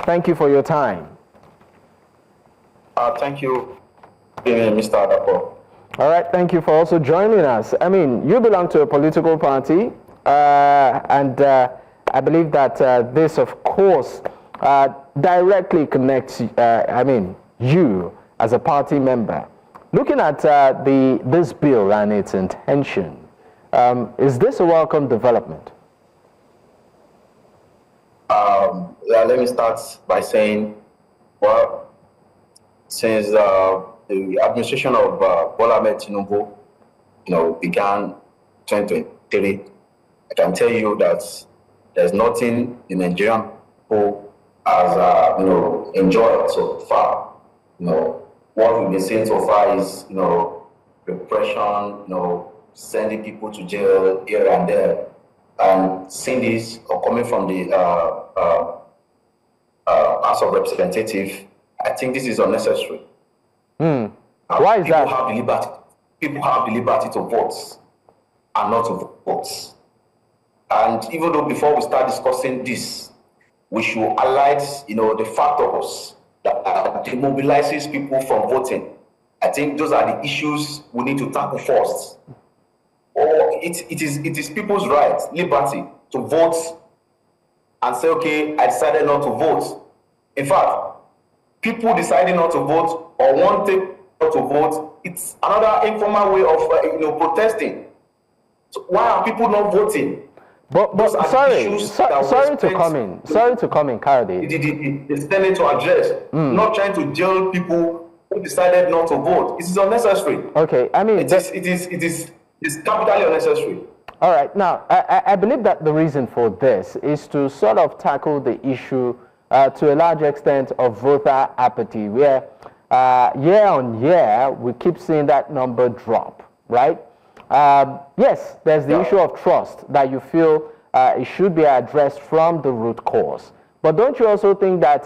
Thank you for your time. Thank you, Mr. Adapo. All right, thank you for also joining us. I mean, you belong to a political party, and I believe that this, of course, directly connects, you as a party member. Looking at this bill and its intention, is this a welcome development? Let me start by saying, well, since the administration of Bola Ahmed Tinubu, began 2023, I can tell you that there's nothing the Nigerian people has, enjoyed so far. What we've been seeing so far is, repression, sending people to jail here and there, and seeing this coming from the House of Representatives. I think this is unnecessary. Why is that? People have the liberty to vote and not to vote. And even though before we start discussing this, we should highlight, the factors that demobilizes people from voting. I think those are the issues we need to tackle first. Or it is people's right, liberty to vote and say, okay, I decided not to vote. In fact, people deciding not to vote or wanting not to vote, it's another informal way of protesting. So why are people not voting? But sorry to come in, Kayode. The Senate to address, not trying to jail people who decided not to vote. It is unnecessary. Okay, I mean it is capitally unnecessary. All right, now I believe that the reason for this is to sort of tackle the issue to a large extent of voter apathy, where year on year we keep seeing that number drop, right? Yes, there's the issue of trust that you feel it should be addressed from the root cause. But don't you also think that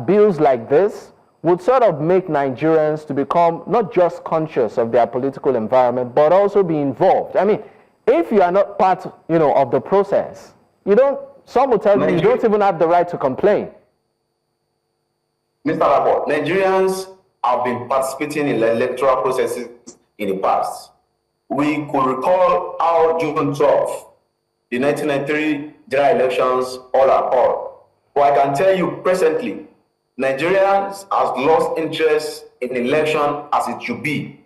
bills like this would sort of make Nigerians to become not just conscious of their political environment, but also be involved? I mean, if you are not part, of the process, some will tell you don't even have the right to complain. Mr. Labo, Nigerians have been participating in electoral processes in the past. We could recall how June 12th, the 1993 general elections, all. But I can tell you presently, Nigerians have lost interest in election as it should be.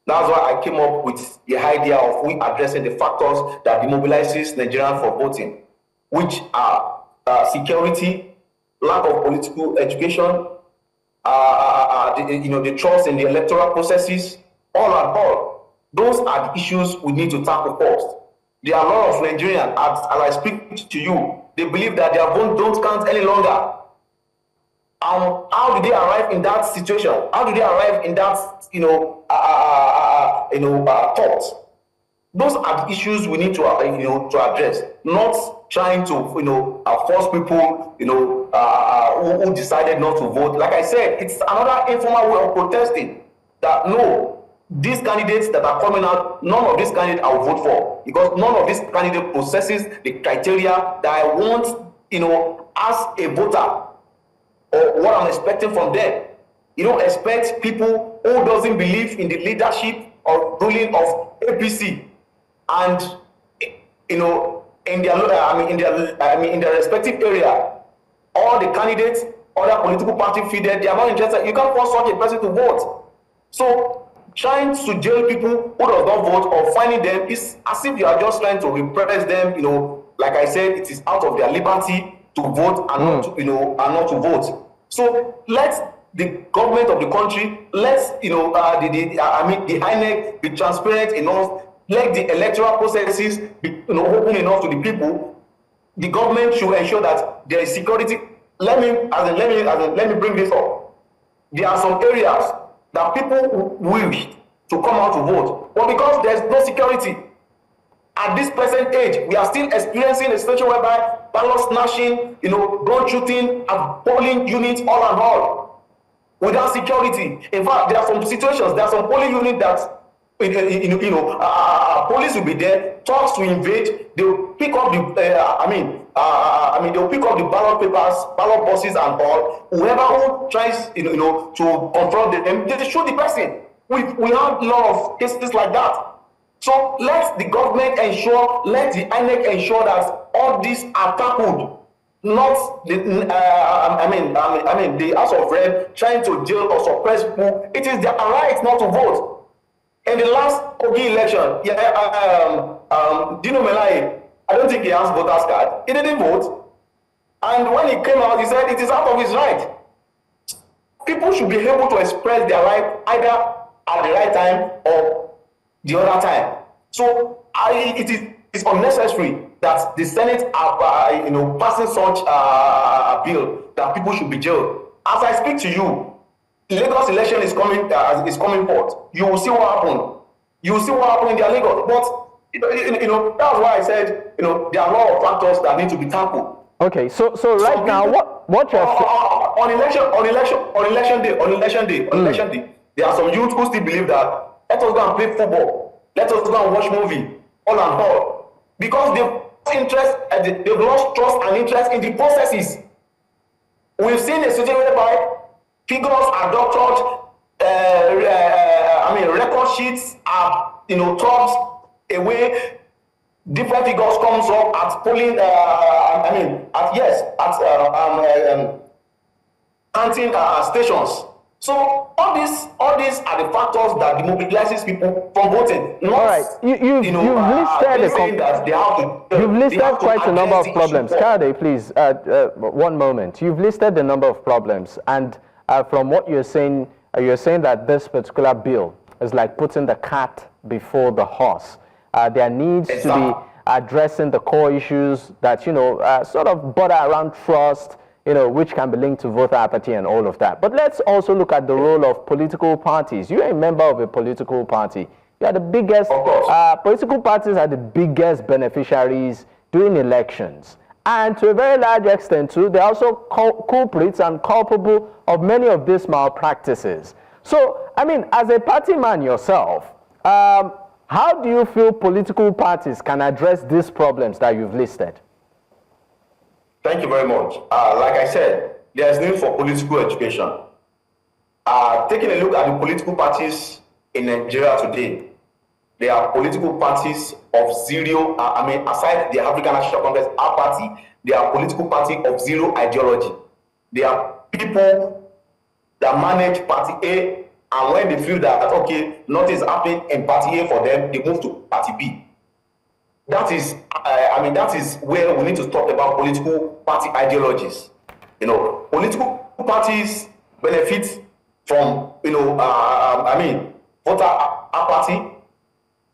That's why I came up with the idea of we addressing the factors that demobilizes Nigerians for voting, which are security, lack of political education, the trust in the electoral processes, all. Those are the issues we need to tackle first. There are a lot of Nigerians, as I speak to you, they believe that their vote don't count any longer. How did they arrive in that situation? How did they arrive in that, thought? Those are the issues we need to address. Not trying to, force people, who decided not to vote. Like I said, it's another informal way of protesting. That no. These candidates that are coming out, none of these candidates I will vote for, because none of these candidates possesses the criteria that I want, as a voter, or what I'm expecting from them. You don't expect people who doesn't believe in the leadership or ruling of APC, and in their respective area, all the candidates, other political party fielded, they are not interested. You can't force such a person to vote. So trying to jail people who does not vote or finding them is as if you are just trying to repress them. Like I said, it is out of their liberty to vote and not to vote. So let the government of the country, let the INEC be transparent enough. Let the electoral processes be open enough to the people. The government should ensure that there is security. Let me bring this up. There are some areas that people wish to come out to vote, but because there's no security, at this present age, we are still experiencing a situation whereby ballot snatching, gun shooting, and polling units, all, without security. In fact, there are some situations, there are some polling units that police will be there, thugs to invade. They'll pick up the, they'll pick up the ballot papers, ballot boxes, and all. Whoever who tries, to confront them, they shoot the person. We have a lot of cases like that. So let the government ensure, let the INEC ensure that all these are tackled. Not the, the House of Rep trying to jail or suppress people. It is their right not to vote. In the last Kogi election, Dino Melai, I don't think he has voter's card. He didn't vote. And when he came out, he said it is out of his right. People should be able to express their right either at the right time or the other time. So it's unnecessary that the Senate are passing such a bill that people should be jailed. As I speak to you, Lagos election is coming forth. You will see what happened. You will see what happened in their Lagos. But that's why I said there are a lot of factors that need to be tackled. Okay, so right now, what you're on election day, there are some youth who still believe that let us go and play football, let us go and watch movie, all and all, because they've lost trust and interest in the processes. We've seen a situation whereby figures are doctored, record sheets are tossed away. Different figures comes up at polling. Counting stations. So all these are the factors that demobilizes people from voting. Not, all right, you've listed quite a number of problems. Kayode, please, 1 moment. You've listed the number of problems, and from what you're saying that this particular bill is like putting the cart before the horse. There needs to be addressing the core issues that sort of border around trust, which can be linked to voter apathy and all of that. But let's also look at the role of political parties. You are a member of a political party. You are the biggest. Political parties are the biggest beneficiaries during elections. And to a very large extent, too, they're also culprits and culpable of many of these malpractices. So, as a party man yourself, how do you feel political parties can address these problems that you've listed? Thank you very much. Like I said, there's need for political education. Taking a look at the political parties in Nigeria today, there are political parties of zero, aside the African National Congress, our party, they are political party of zero ideology. They are people that manage party A, and when they feel that, okay, nothing is happening in party A for them, they move to party B. That is, that is where we need to talk about political party ideologies. Political parties benefit from, voter apathy.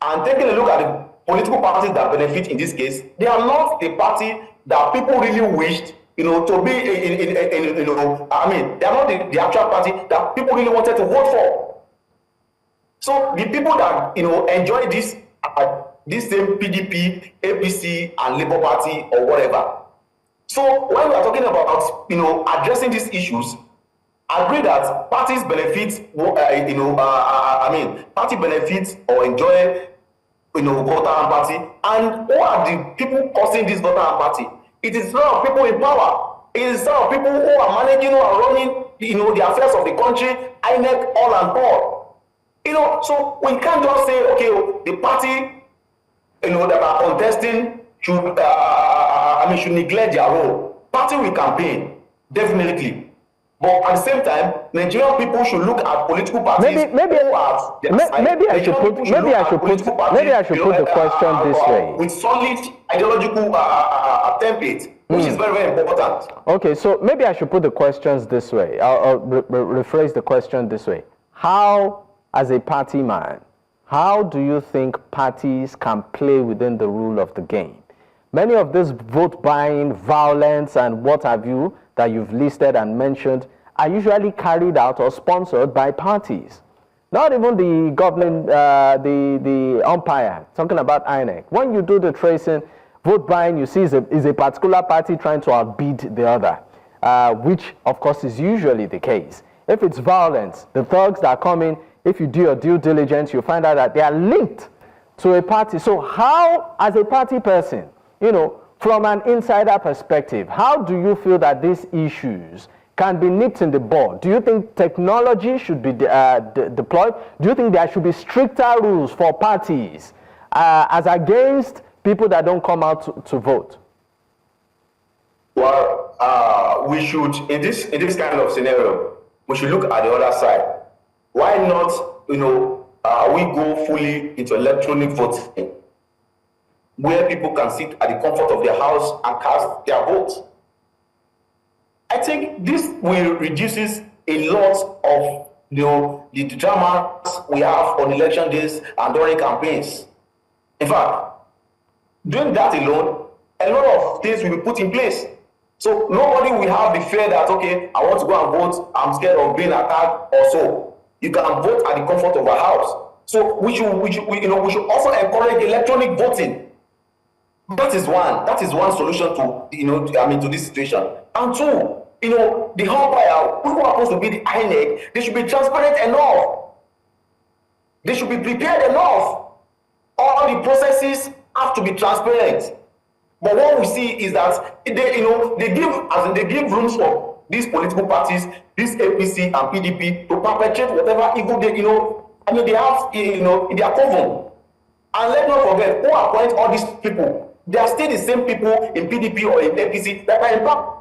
And taking a look at the political parties that benefit in this case, they are not the party that people really wished, to be they are not the actual party that people really wanted to vote for. So the people that enjoy this same PDP, APC, and Labour Party or whatever. So when we are talking about addressing these issues, I agree that parties benefit, party benefits or enjoy, voter apathy. And who are the people causing this voter apathy? It is not people in power. It is not people who are managing or running, the affairs of the country, INEC, all and all. So we can't just say, okay, the party, that are contesting should, should neglect their role. Party will campaign, definitely. But at the same time, Nigerian people should look at political parties. Maybe I should put the question this way. With solid ideological template, which is very, very important. Okay, so maybe I should put the questions this way. I'll rephrase the question this way. How, as a party man, how do you think parties can play within the rule of the game? Many of this vote buying, violence, and what have you that you've listed and mentioned are usually carried out or sponsored by parties. Not even the government, the umpire, talking about INEC. When you do the tracing, vote buying, you see is a particular party trying to outbid the other, which of course is usually the case. If it's violence, the thugs that are coming, if you do your due diligence, you find out that they are linked to a party. So how, as a party person, from an insider perspective, how do you feel that these issues can be nipped in the bud? Do you think technology should be deployed? Do you think there should be stricter rules for parties as against people that don't come out to vote? Well, we should, in this kind of scenario, we should look at the other side. Why not, we go fully into electronic voting, where people can sit at the comfort of their house and cast their vote? I think this will reduces a lot of the dramas we have on election days and during campaigns. In fact, doing that alone, a lot of things will be put in place. So nobody will have the fear that, okay, I want to go and vote, I'm scared of being attacked or so. You can vote at the comfort of our house. So we should also encourage electronic voting. That is one solution to this situation. And two, the umpire, who are supposed to be the INEC, they should be transparent enough. They should be prepared enough. All the processes have to be transparent. But what we see is that they give rooms for these political parties, this APC and PDP, to perpetrate whatever evil they have in their coven. And let's not forget who appoint all these people. They are still the same people in PDP or in APC that are in power.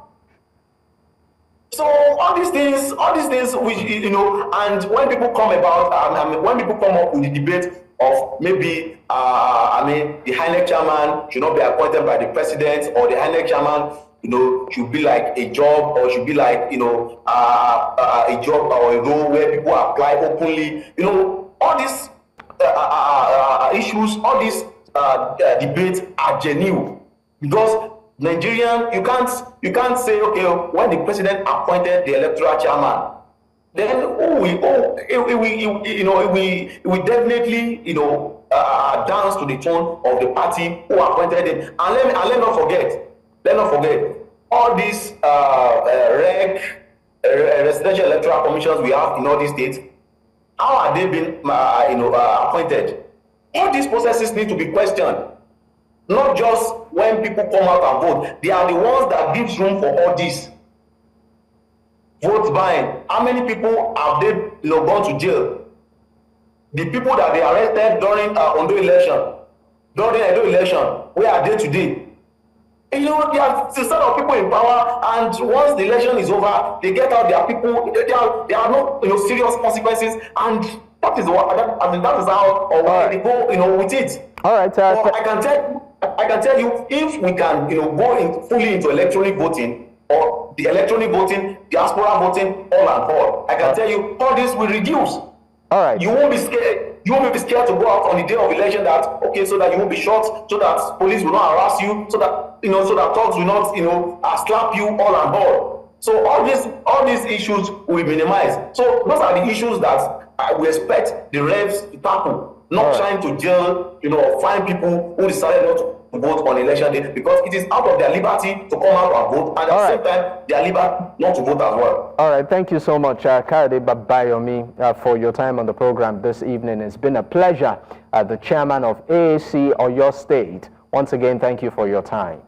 So all these things, which and when people come up with the debate of maybe the INEC chairman should not be appointed by the president, or the INEC chairman should be like a job, or should be like a job or a role where people apply openly. All these issues, all these debates are genuine, because Nigerian, you can't say, okay, when the president appointed the electoral chairman, then it will definitely dance to the tone of the party who appointed him. And let not forget all these residential electoral commissions we have in all these states. How are they being appointed? All these processes need to be questioned. Not just when people come out and vote. They are the ones that gives room for all this. Vote buying. How many people have they gone to jail? The people that they arrested during Edo election, where are they today? There are a set of people in power, and once the election is over, they get out their people. There are no serious consequences, and that is how they go with it. All right. I can tell you, if we can go fully into electronic voting, or the electronic voting, diaspora voting, all, I can tell you all this will reduce. All right. You won't be scared. You won't be scared to go out on the day of election, so that you won't be shot, so that police will not harass you, so that thugs will not slap you all. So all these issues will be minimized. So those are the issues that we expect the revs to tackle, not trying to jail, find people who decided not to vote on election day, because it is out of their liberty to come out and vote, and at the same time their liberty not to vote as well. All right, thank you so much, Kayode Babayomi, for your time on the program this evening. It's been a pleasure. The chairman of AAC Oyo State. Once again, thank you for your time.